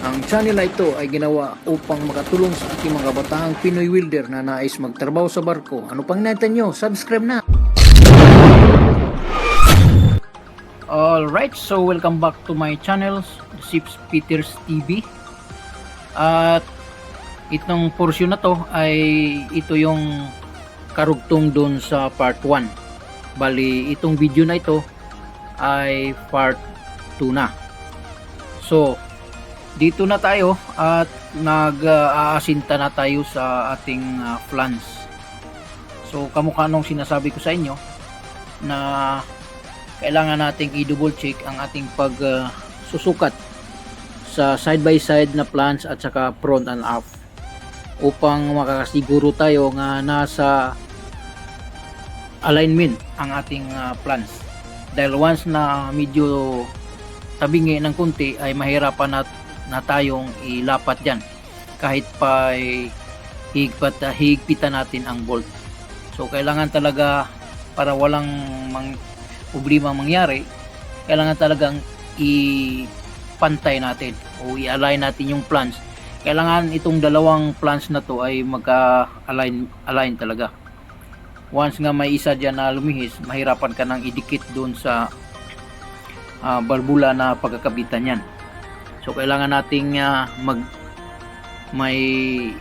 Ang channel na ito ay ginawa upang makatulong sa ating mga bataang Pinoy welder na nais magtrabaho sa barko. Ano pang natin nyo? Subscribe na! Alright, so welcome back to my channel, Sips Peters TV. At itong portion na to ay ito yung karugtong dun sa part 1. Bali, itong video na ito ay part 2 na. So, dito na tayo at nag-aasinta na tayo sa ating flans. So kamukha nung sinasabi ko sa inyo na kailangan nating i-double check ang ating pag-susukat sa side by side na flans at saka front and aft upang makakasiguro tayo nga nasa alignment ang ating flans. Dahil once na medyo tabingi ng kunti ay mahirapan na tayong ilapat dyan kahit pa higpitan natin ang bolt. So kailangan talaga, para walang problema mangyari, kailangan talagang ipantay natin o i-align natin yung flans. Kailangan itong dalawang flans na to ay magka-align talaga. Once nga may isa dyan na lumihis, mahirapan ka nang idikit doon sa barbula na pagkakabitan yan. So kailangan nating mailapat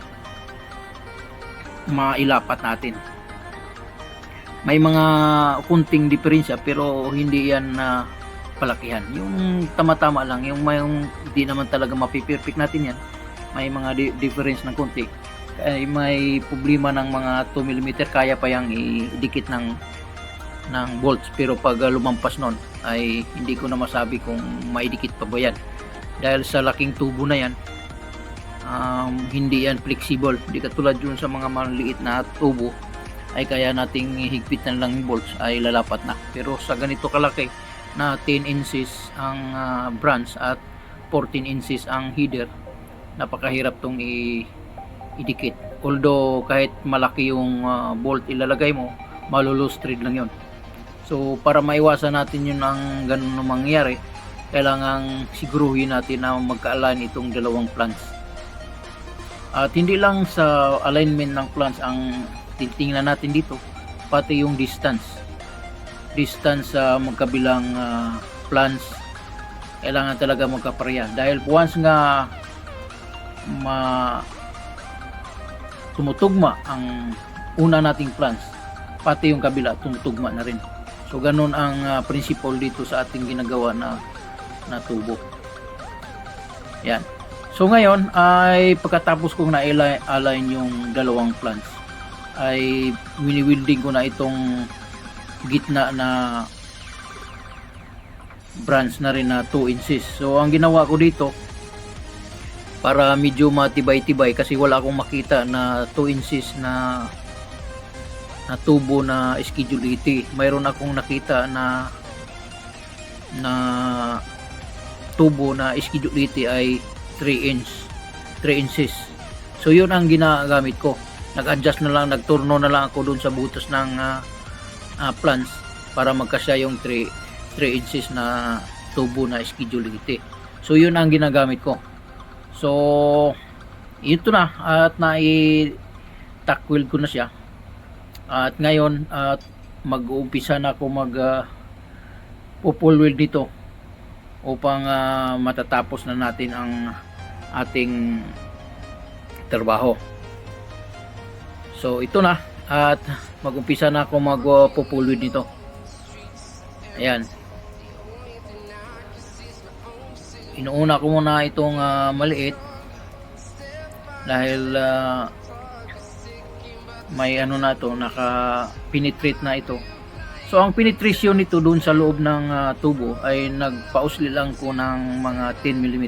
natin. May mga kunting diferensya pero hindi yan palakihan. Yung tama-tama lang, yung hindi naman talaga mapiperfect natin yan. May mga difference ng kunti. Ay may problema ng mga 2 mm, kaya pa yang idikit ng bolts, pero pag lumampas nun ay hindi ko na masabi kung maidikit pa ba yan. Dahil sa laking tubo na yan, hindi yan flexible. Hindi katulad yun sa mga maliit na tubo ay kaya nating higpitan lang yung bolts ay lalapat na. Pero sa ganito kalaki na 10 inches ang branch at 14 inches ang header, napakahirap tong idikit. Although kahit malaki yung bolt ilalagay mo, malulose thread lang yun. So para maiwasan natin yun ang ganun na mangyari, kailangang siguruhin natin na magka-align itong dalawang flans. At hindi lang sa alignment ng flans ang titingnan natin dito, pati yung distance sa magkabilang flans. Kailangan talaga magkapareha, dahil once nga tumutugma ang una nating flans, pati yung kabila tumutugma na rin. So ganun ang principle dito sa ating ginagawa na tubo. Yan. So ngayon ay pagkatapos kong na-align yung dalawang flans, ay wini-welding ko na itong gitna na branch na rin na 2 inches. So ang ginawa ko dito, para medyo matibay-tibay, kasi wala akong makita na 2 inches na tubo na schedule 80. Mayroon akong nakita na tubo na schedule 80 ay 3 inches. So yun ang ginagamit ko. Nag-adjust na lang, nagturno na lang ako doon sa butas ng flans para magkasya yung 3 inches na tubo na schedule 80. So yun ang ginagamit ko. So ito na, at nai-tack-weld ko na siya. At ngayon mag-uumpisa na ako pull weld dito upang matatapos na natin ang ating trabaho. So ito na, at mag-umpisa na ako mag-pull weld nito. Ayan. Inuuna ko muna itong maliit dahil may na to, naka-penetrate na ito. So ang penetration nito doon sa loob ng tubo ay nagpausli lang ko ng mga 10 mm.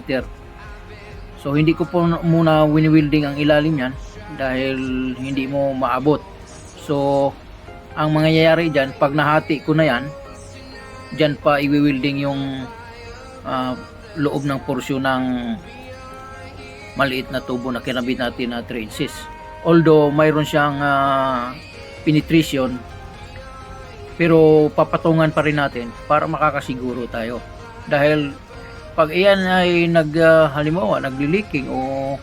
So hindi ko po muna wini-welding ang ilalim yan dahil hindi mo maabot. So ang mangyayari dyan, pag nahati ko na yan, dyan pa i-welding yung loob ng porsyon ng maliit na tubo na kinabit natin na 3 inches. Although mayroon siyang penetration, pero papatungan pa rin natin para makakasiguro tayo, dahil Pag iyan ay halimbawa nagli-leaking o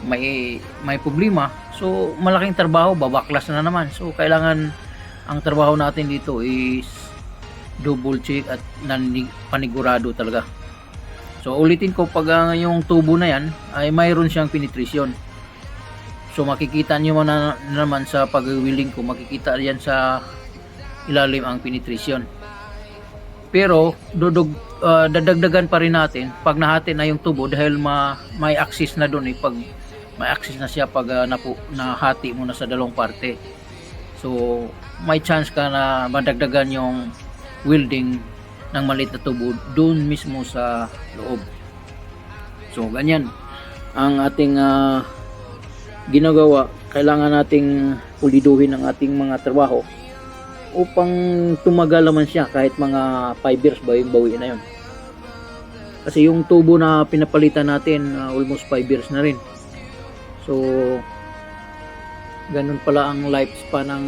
may problema, so malaking trabaho, babaklas na naman. So kailangan ang trabaho natin dito is double check at panigurado talaga. So ulitin ko, pag yung tubo na yan ay mayroon siyang penetration. So makikita nyo naman sa pag-willing ko, makikita yan sa ilalim ang penetration. Pero dadagdagan pa rin natin pag nahati na yung tubo, dahil may access na doon pag may access na siya pag nahati mo na sa dalawang parte. So may chance ka na madagdagan yung welding ng maliit na tubo doon mismo sa loob. So ganyan ang ating ginagawa. Kailangan nating puliduhin ang ating mga trabaho upang tumagal naman siya kahit mga 5 years bawi na yun. Kasi yung tubo na pinapalitan natin almost 5 years na rin. So ganun pala ang lifespan ng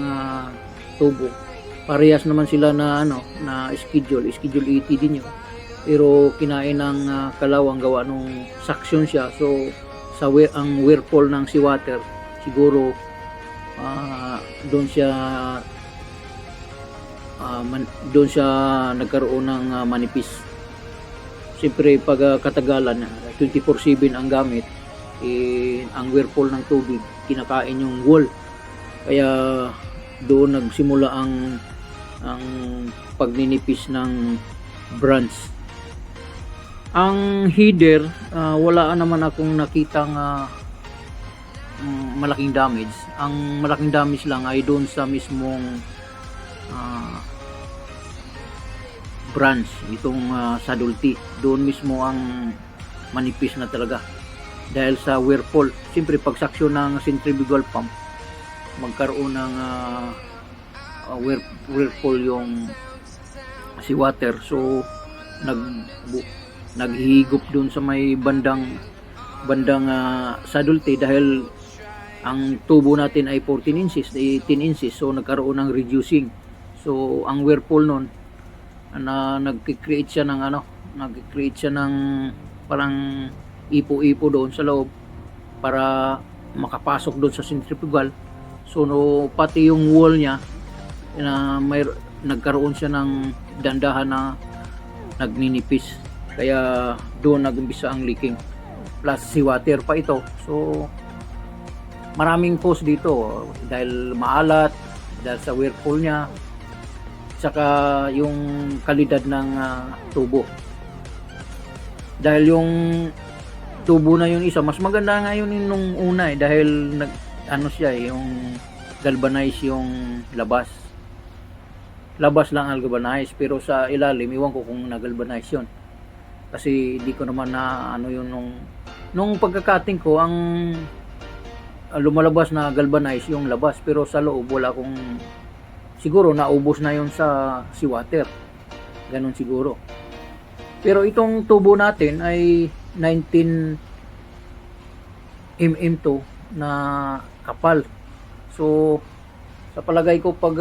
tubo. Parehas naman sila na na schedule 80 din yun. Pero kinain ng kalawang gawa nung suction siya. So ang whirlpool ng seawater siguro doon siya nagkaroon ng manipis. Siyempre pag katagalan 24/7 ang gamit, ang whirlpool ng tubig kinakain yung wall, kaya doon nagsimula ang pagninipis ng branch. Ang header, wala naman akong nakitang malaking damage. Ang malaking damage lang ay doon sa mismong branch, itong saddle T. Doon mismo ang manipis na talaga. Dahil sa whirlpool, siyempre pag saksyon ng centrifugal pump, magkaroon ng whirlpool yung seawater. So naghihigop doon sa may bandang saddle T, dahil ang tubo natin ay 14 inches, 18 inches. So nagkaroon ng reducing. So ang whirlpool nun nag-create siya ng parang ipo-ipo doon sa loob para makapasok doon sa centrifugal. So pati yung wall niya nagkaroon siya ng dandahan na nagninipis, kaya doon nag-umpisa ang leaking. Plus seawater pa ito. So maraming cause dito, dahil maalat, dahil sa whirlpool niya, saka yung kalidad ng tubo. Dahil yung tubo na yung isa, mas maganda nga yun nung una dahil siya yung galvanize yung labas lang ang galvanize, pero sa ilalim iwan ko kung nagalvanize yun, kasi di ko naman na yun nung pagkakating ko, ang lumalabas na galvanize yung labas, pero sa loob wala akong, siguro naubos na yun sa seawater, ganun siguro. Pero itong tubo natin ay 19 mm to na kapal. So sa palagay ko, pag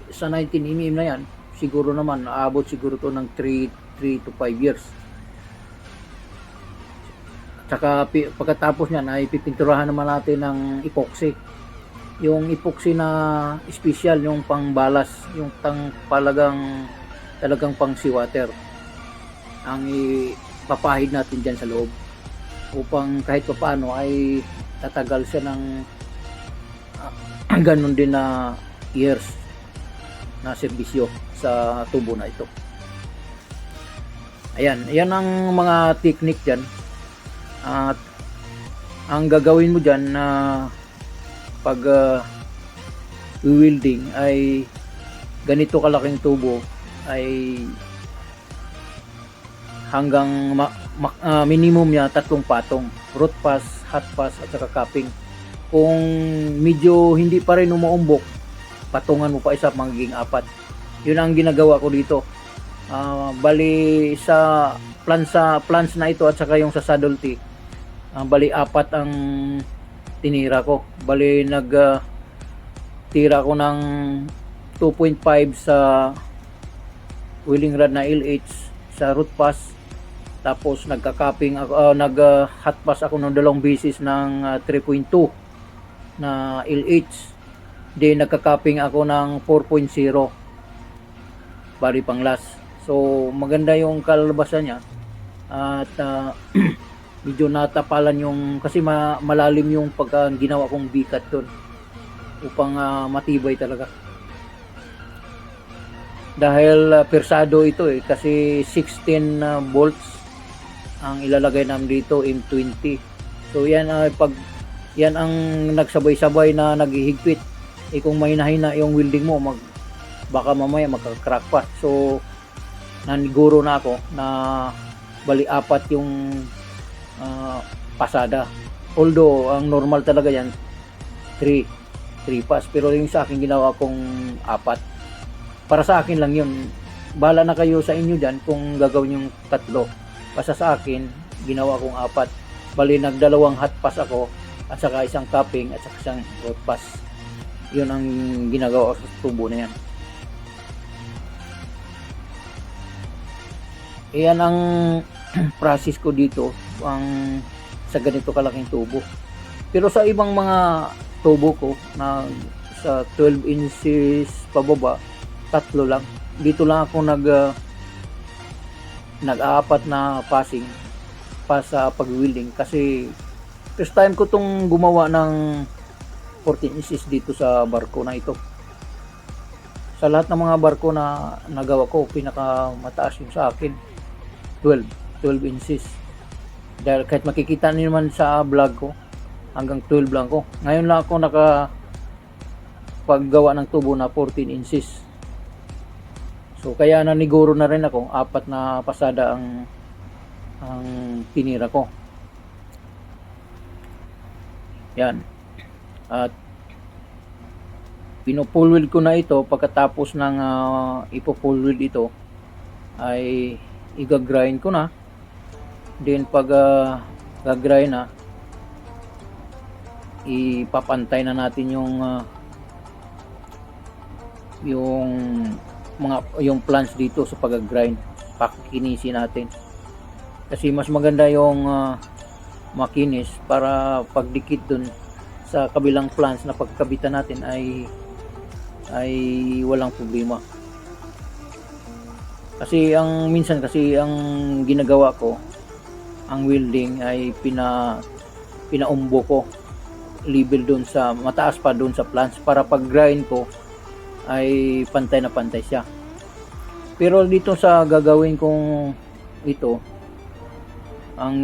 sa 19 mm na yan, siguro naman aabot siguro to ng 3 to 5 years. Tsaka pagkatapos niyan ay pipinturahan naman natin ng epoxy. Yung epoxy na special, yung pangbalas, yung talagang pang seawater, ang ipapahid natin dyan sa loob, upang kahit paano ay tatagal siya ng ganun din na years na serbisyo sa tubo na ito. Ayan, yan ang mga technique dyan. At ang gagawin mo dyan na pag welding ay ganito kalaking tubo ay hanggang minimum niya 3 patong, root pass, hot pass at saka capping. Kung medyo hindi pa rin umuumbok, patungan mo pa isa, magiging 4. Yun ang ginagawa ko dito. Bali sa plans na ito at saka yung sa saddle T, bali 4 ang tinira ko. Bali tira ko ng 2.5 sa welding rod na LH sa root pass, Tapos nagka-cupping ako, hot pass ako ng dalawang beses ng 3.2 na LH. Then nagka-cupping ako ng 4.0 bari pang last. So maganda yung kalabasan niya at medyo natapalan yung kasi malalim yung pagka ginawa kong bikat doon upang matibay talaga. Dahil persado ito kasi 16 volts ang ilalagay namin dito, M20. So yan pag yan ang nagsabay-sabay na naghihigpit. Kung mahina-hina yung welding mo, baka mamaya magka-crack pa. So naniguro na ako na bali 4 yung pasada. Although ang normal talaga yan 3 pass, pero yung sa akin ginawa kong 4. Para sa akin lang yun. Bala na kayo sa inyo dyan kung gagawin yung 3. Basta sa akin, ginawa kong 4. Bali, nagdalawang hot pass ako at saka isang cupping at saka isang hot pass. Yun ang ginagawa sa tubo na yan. Iyan ang process ko dito sa ganito kalaking tubo. Pero sa ibang mga tubo ko na sa 12 inches pababa, 3 lang. Dito lang ako nag-4 na passing pa sa pag-welding kasi first time ko tong gumawa ng 14 inches dito sa barko na ito. Sa lahat ng mga barko na nagawa ko, pinakamataas yung sa akin 12 inches. Dahil kahit makikita niyo naman sa vlog ko, hanggang 12 lang ko. Ngayon lang ako paggawa ng tubo na 14 inches. So kaya naniguro na rin ako, 4 na pasada ang tinira ko. Yan. At pinupulwid ko na ito. Pagkatapos ng ipupulwid ito ay igagrind ko na. Then pag gagrind na, ipapantay na natin yung plants dito sa pag-grind. Pakikinisin natin kasi mas maganda yung makinis para pagdikit dun sa kabilang plants na pagkabitan natin ay walang problema. Kasi minsan ang ginagawa ko, ang welding ay pinaumbo ko level dun sa mataas pa dun sa plants para pag grind ko ay pantay na pantay siya. Pero dito sa gagawin kong ito, ang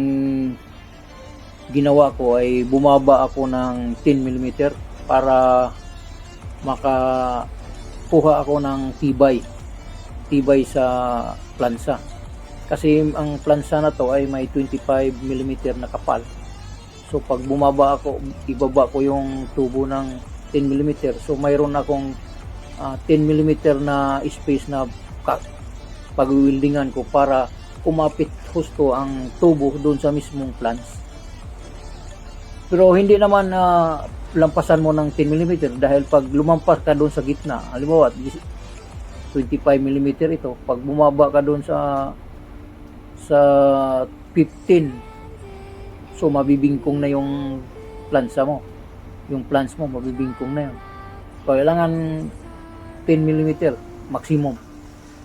ginawa ko ay bumaba ako ng 10 mm para makakuha ako ng tibay sa plansa. Kasi ang plansa na to ay may 25 mm na kapal. So pag ibaba ko yung tubo ng 10 mm, so mayroon akong 10 mm na space na pag-weldingan ko para kumapit husto ang tubo doon sa mismong plants. Pero hindi naman lampasan mo ng 10 mm dahil pag lumampas ka doon sa gitna, halimbawa 25 mm ito, pag bumaba ka doon sa 15, so mabibingkong na yung plansa mo. Yung plants mo mabibingkong na yun. Kailangan 10 mm maximum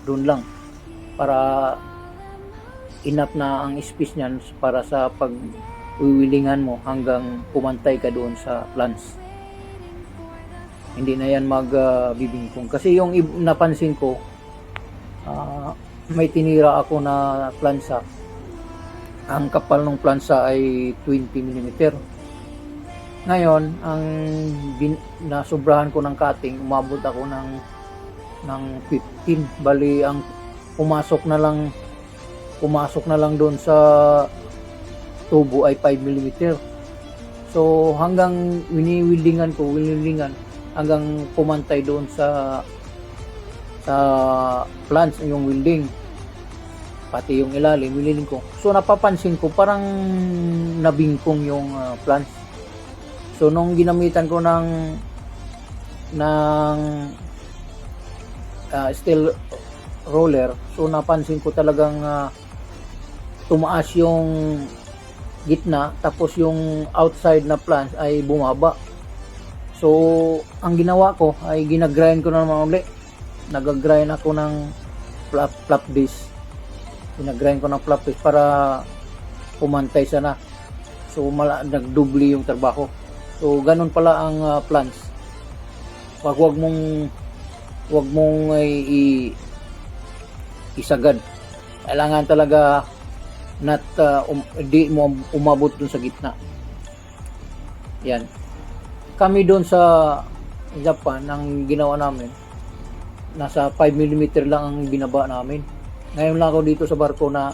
doon lang para enough na ang space niyan para sa pag-wiwilingan mo hanggang pumantay ka doon sa plants. Hindi na yan magbibingkong kasi yung napansin ko may tinira ako na plansa, ang kapal ng plansa ay 20 mm. Ngayon ang nasobrahan ko ng cutting, umabot ako ng 15. Bali ang pumasok na lang doon sa tubo ay 5 mm. So hanggang winiwildingan hanggang pumantay doon sa plants yung welding, pati yung ilalim winiling ko. So napapansin ko parang nabingkong yung plants. So nung ginamitan ko ng steel roller, so napansin ko talagang tumaas yung gitna, tapos yung outside na plants ay bumaba. So ang ginawa ko ay ginagrind ko na naman ulit. Nag-grind ako ng flap disc. Ginagrind ko ng flap disc para pumantay sana. So nagdubli yung trabaho. So ganun pala ang plants. Wag mong isagad. Kailangan talaga di mo umabot dun sa gitna. Yan. Kami doon sa Japan, ang ginawa namin, nasa 5mm lang ang binaba namin. Ngayon lang ako dito sa barko na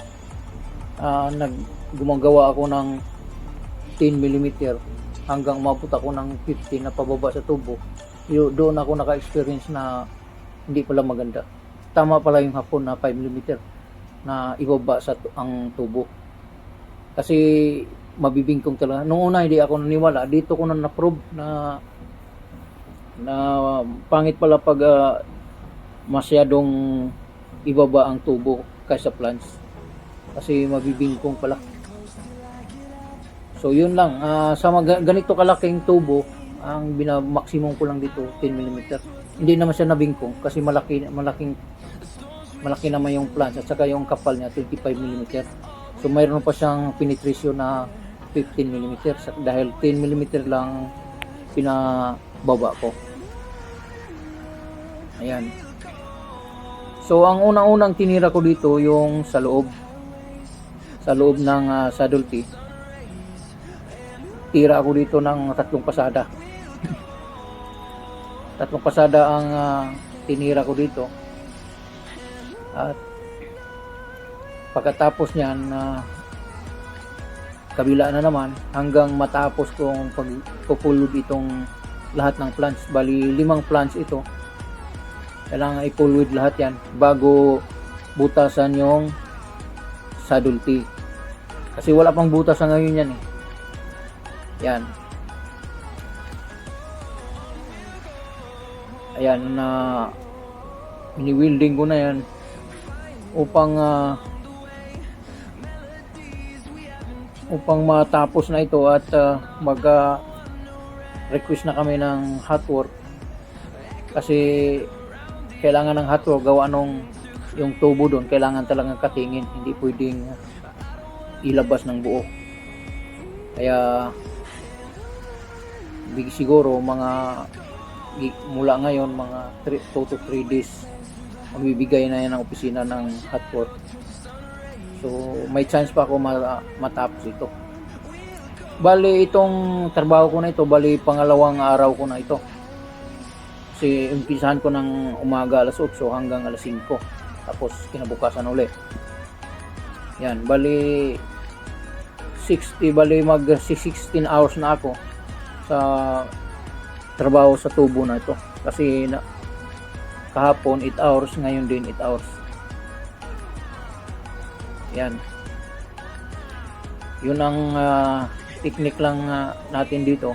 gumagawa ako ng 10mm hanggang umabot ako ng 15 na pababa sa tubo. Doon ako naka-experience na hindi pala maganda. Tama pala yung hapon na 5mm na ibaba sa ang tubo. Kasi mabibingkong talaga. Noong una hindi ako naniwala. Dito ko na-prove na pangit pala pag masyadong ibaba ang tubo kaysa plants. Kasi mabibingkong pala. So yun lang. Sa ganito kalaking tubo, ang maximum ko lang dito 10mm. Hindi naman siya nabingkong kasi malaki naman yung plants at saka yung kapal niya 25mm. So mayroon pa siyang penetration na 15mm dahil 10mm lang pinababa ko. Ayan. So ang unang-unang tinira ko dito yung sa loob ng saddle tee. Tira ako dito ng 3 pasada. 3 pasada ang tinira ko dito. At pagkatapos niyan kabila na naman hanggang matapos kong pagpupulod itong lahat ng plants. Bali 5 plants ito. Kailangan ipulod lahat yan bago butasan yung saddle tee. Kasi wala pang butasan ngayon yan eh. Yan. Ayan na ini-welding ko na yan upang matapos na ito at request na kami ng hot work kasi kailangan ng hot work gawa nung yung tubo doon kailangan talagang katingin, hindi pwedeng ilabas ng buo. Kaya siguro mula ngayon mga 2 to 3 days magbibigay na yan ng opisina ng hot work. So may chance pa ako matapos ito. Bali itong trabaho ko na ito, bali pangalawang araw ko na ito. Kasi umpisahan ko ng umaga alas 8 hanggang alas 5. Tapos kinabukasan ulit. Yan, bali mag 16 hours na ako sa trabaho sa tubo na ito. Kasi kahapon 8 hours, ngayon din 8 hours. Yan. Yun ang technique lang natin dito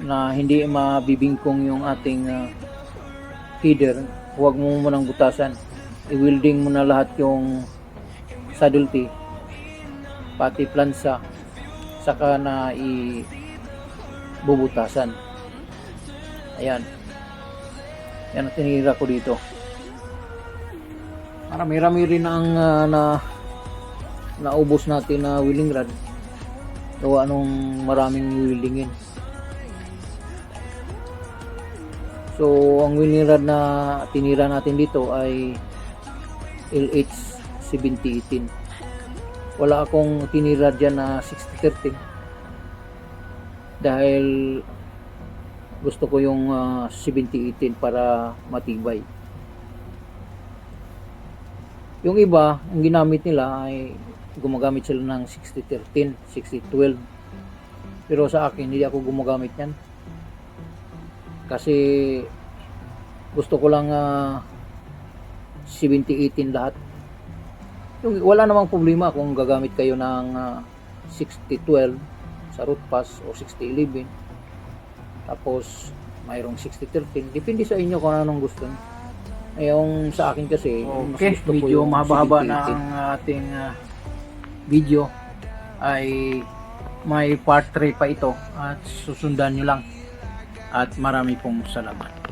na hindi mabibingkong yung ating feeder. Huwag mo munang butasan. I-welding mo na lahat yung saddle tee pati plansa saka na bubutasan. Ayan. Yan ang tinira ko dito. Marami-rami rin ang naubos natin na wheeling rod. Gawa nung maraming wheelingin. So ang wheeling rod na tinira natin dito ay LH 7018. Wala akong tinira dyan na 6013 dahil gusto ko yung 7018 para matibay. Yung iba, ang ginamit nila ay gumagamit sila ng 6013, 6012. Pero sa akin, hindi ako gumagamit yan. Kasi gusto ko lang 7018 lahat. Yung, wala namang problema kung gagamit kayo ng 6012 sa root pass o 6011. Tapos mayroong 6013. Depende sa inyo kung anong gusto niyo. Yung sa akin kasi, okay, medyo mahaba-haba na ang ating video ay may part 3 pa ito at susundan nyo lang at marami pong salamat.